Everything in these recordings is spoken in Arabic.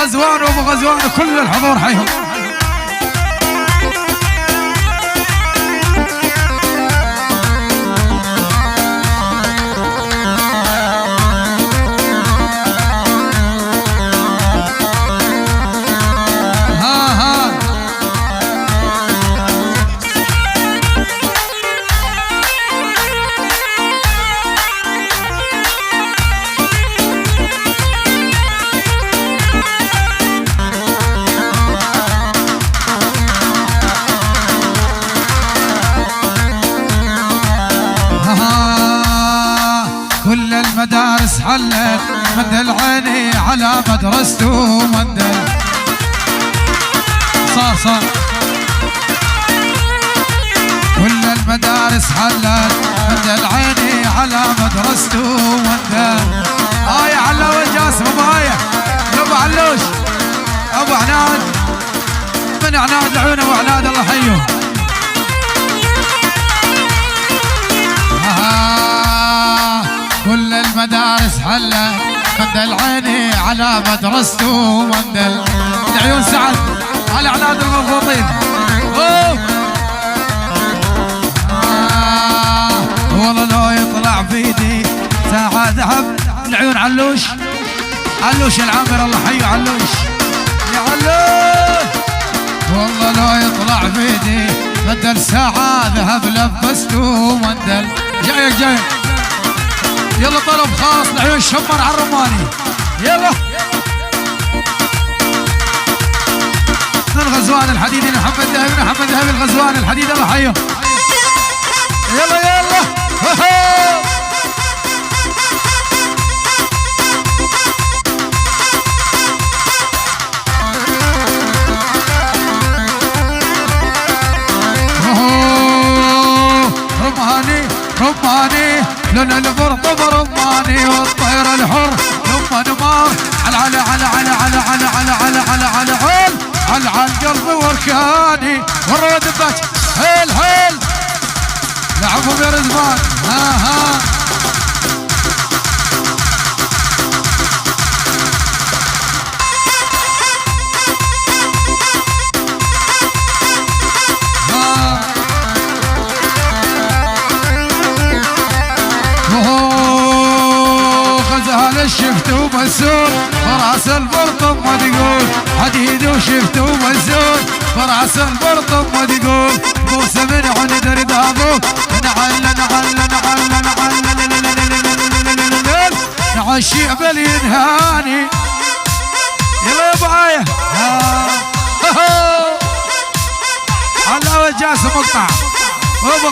غزوان وابو غزوان وكل الحضور حيهم. كل المدارس حلت مندل عيني على مدرسته مندل صار كل المدارس حلت مندل عيني على مدرسته مندل. يا علو الجاسم ابايا يا ابو علوش ابو عناد من عناد العيون ابو عناد الله حيه. كل المدارس حلت مندل عيني على مدرسته مندل. العيون سعد على عناد المضبوطين. والله لو يطلع بيدي ساعة ذهب. العيون علوش العامر الله حيه علوش يا علوش. والله لو يطلع بيدي مندل ساعة ذهب لبسته مندل. جايك يلا طلب خاص العيون شمر على الرماني. يلا الغزوان الحديدي محمد ذهبي الغزوان الحديدي الله حيه. يلا رماني لون البرطب رماني والطير الحر لما نمار على على على على على على على على على على على القلب وركاني والرود بك هيل لعبهم يا رزمان. شفت ومسون براس البرطم ما تقول حديد وشفت ومسون براس البرطم ما تقول موسى من عند ردابه نعشي بالينهاني. يلا يا بعاية على وجاسم مقطع وابو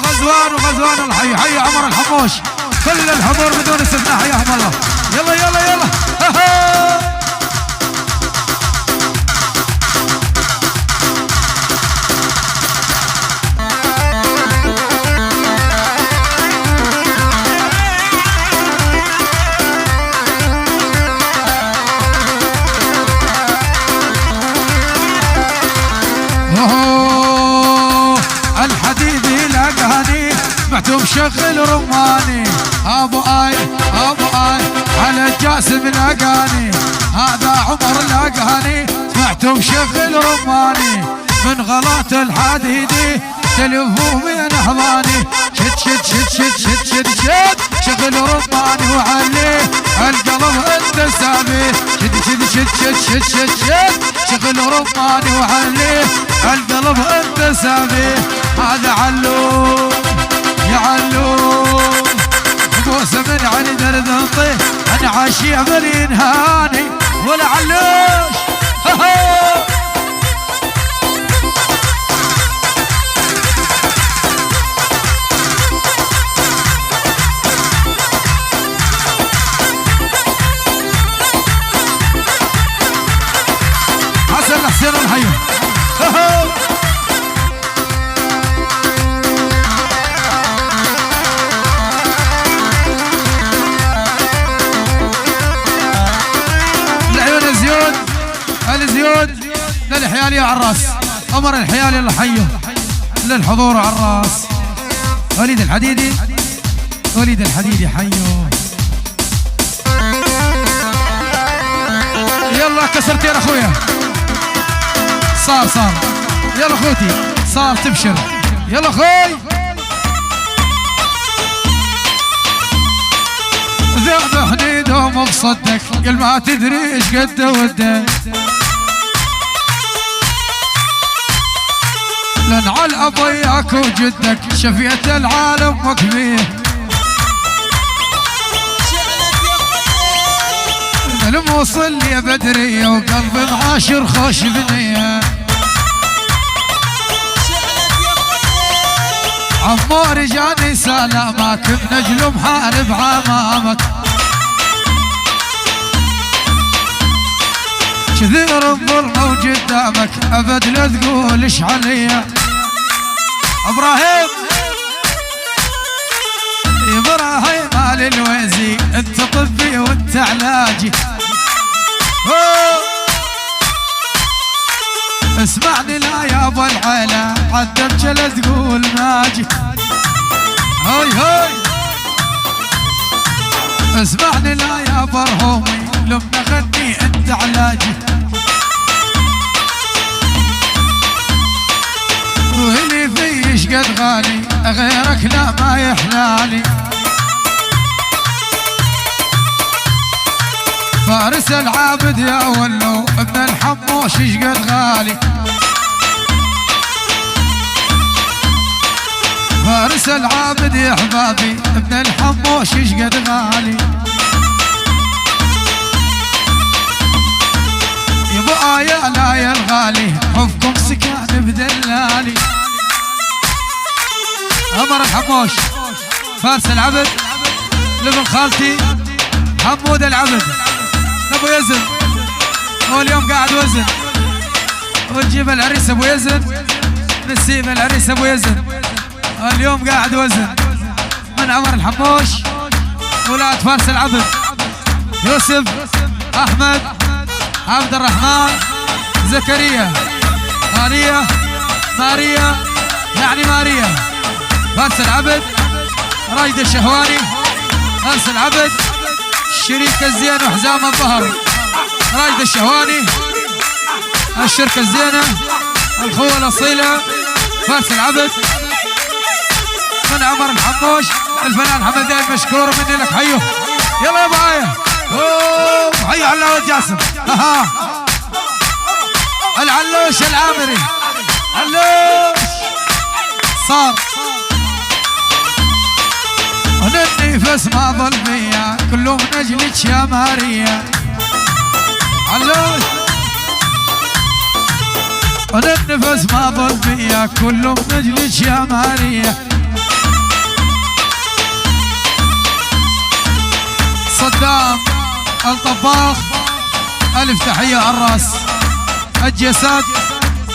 غزوان الحي حي عمر الحموش كل الحضور بدون استثناء حياهم الله. يلا الحديدي لقاني بعته مشغل رماني. ابو آي على الجاسم لقاني هذا عمر لقاني سمعته مشغل رماني من غلط الحديدي تلفوا من احضاني. شد شغل رماني وعليه القلب انت سامي. شد شغل رماني وعليه القلب انت سامي. هذا علو يا علو موسى من عند ردنطي انا عاشي عمرين هاني ولا علوش. حسن حسين الحي. الزيود للحيالي على الراس أمر الحيالي الله حيه للحضور على الراس. وليد الحديدي حيه. يلا والله كسرتين اخويا. صار يلا اخوتي صار تبشر يلا اخوي. ذهب حديدهم بصدك قل ما تدري ايش قد وده. لان على ابوياك وجدك شفيت العالم وكبيه. الموصل يا بدرية وقلبي معاشر خوش بنية. عمار جاني سلامك بنجل محارب عمامك. كثير الظلمة وقدامك ابد لا تقول ايش عليا. ابراهيم آل الويزي انت طبي وانت علاجي. اسمعني لا يا ابو العلا عدمك لا تقول ماجي. هاي اسمعني لا يا برهومي لما غني انت علاجي. وهلي فيش قد غالي غيرك لا ما يحلالي. فارس العابد يا ولو ابن الحموش ايش قد غالي. فارس العابد يا حبابي ابن الحموش ايش قد غالي. يبقى يا لا يا الغالي حبكم سكان بدلالي. عمر الحموش فارس العبد لابن خالتي حمود العبد ابو يزن. هو اليوم قاعد وزن ونجيب العريس ابو يزن نسيب العريس ابو يزن. اليوم قاعد وزن من عمر الحموش ولاد فارس العبد يوسف احمد عبد الرحمن زكريا ماريا يعني ماريا فارس العبد رايد الشهواني فارس العبد الشريك الزين وحزام الظهر رايد الشهواني الشركة الزينة الخوة الأصيلة فارس العبد من عمر الحموش الفنان حمدين مشكور مني لك. حيو يلا يا باية حيو علوش جاسم العلوش العامري علوش صار وننفس ما ظل فيا كله من اجلك يا ماريا. علوش وننفس ما ظل فيا كله من اجلك يا ماريا. صدام الطباخ الف تحيه على الراس. الجسد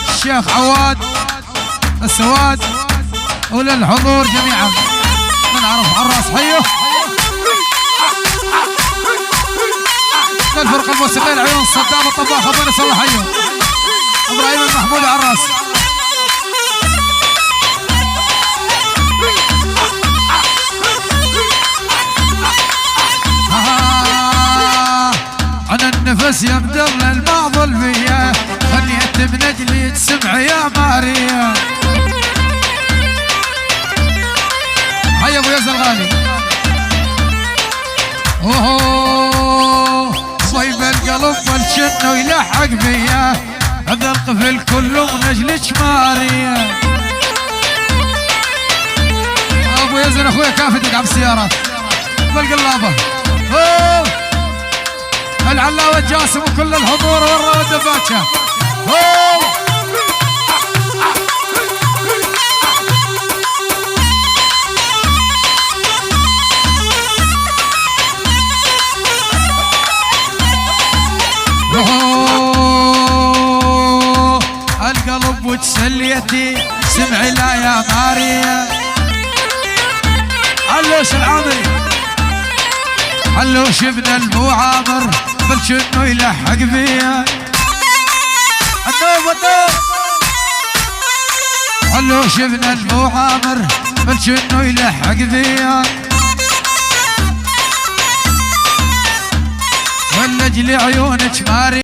الشيخ عواد السواد وللحضور جميعا نعرف على الراس. حيه الفرقه الموسيقيه العيون صدام الطباخ ابو نصر الله. حيه ابراهيم المحمود على الراس. انا النفس يا مدل البعض الفيا غنيت من اجلي تسمع يا ماريا. هيا ابو يزن الغالي صيب القلب والشن ويلحق فيا هذا القفل كله من اجلك ماريا. ابو يزن اخويا كافتك على السيارات بالقلابه. العلاوة جاسم وكل الحضور ورا الدباتشة. القلب وتسليتي سمعي لا يا ماريا. علوش العامري علوش ابن البو عامر بلش انه يلحق فيا. النوب علوش ابن البو عامر بلش انه يلحق فيا. ولا اجلي عيونك ماري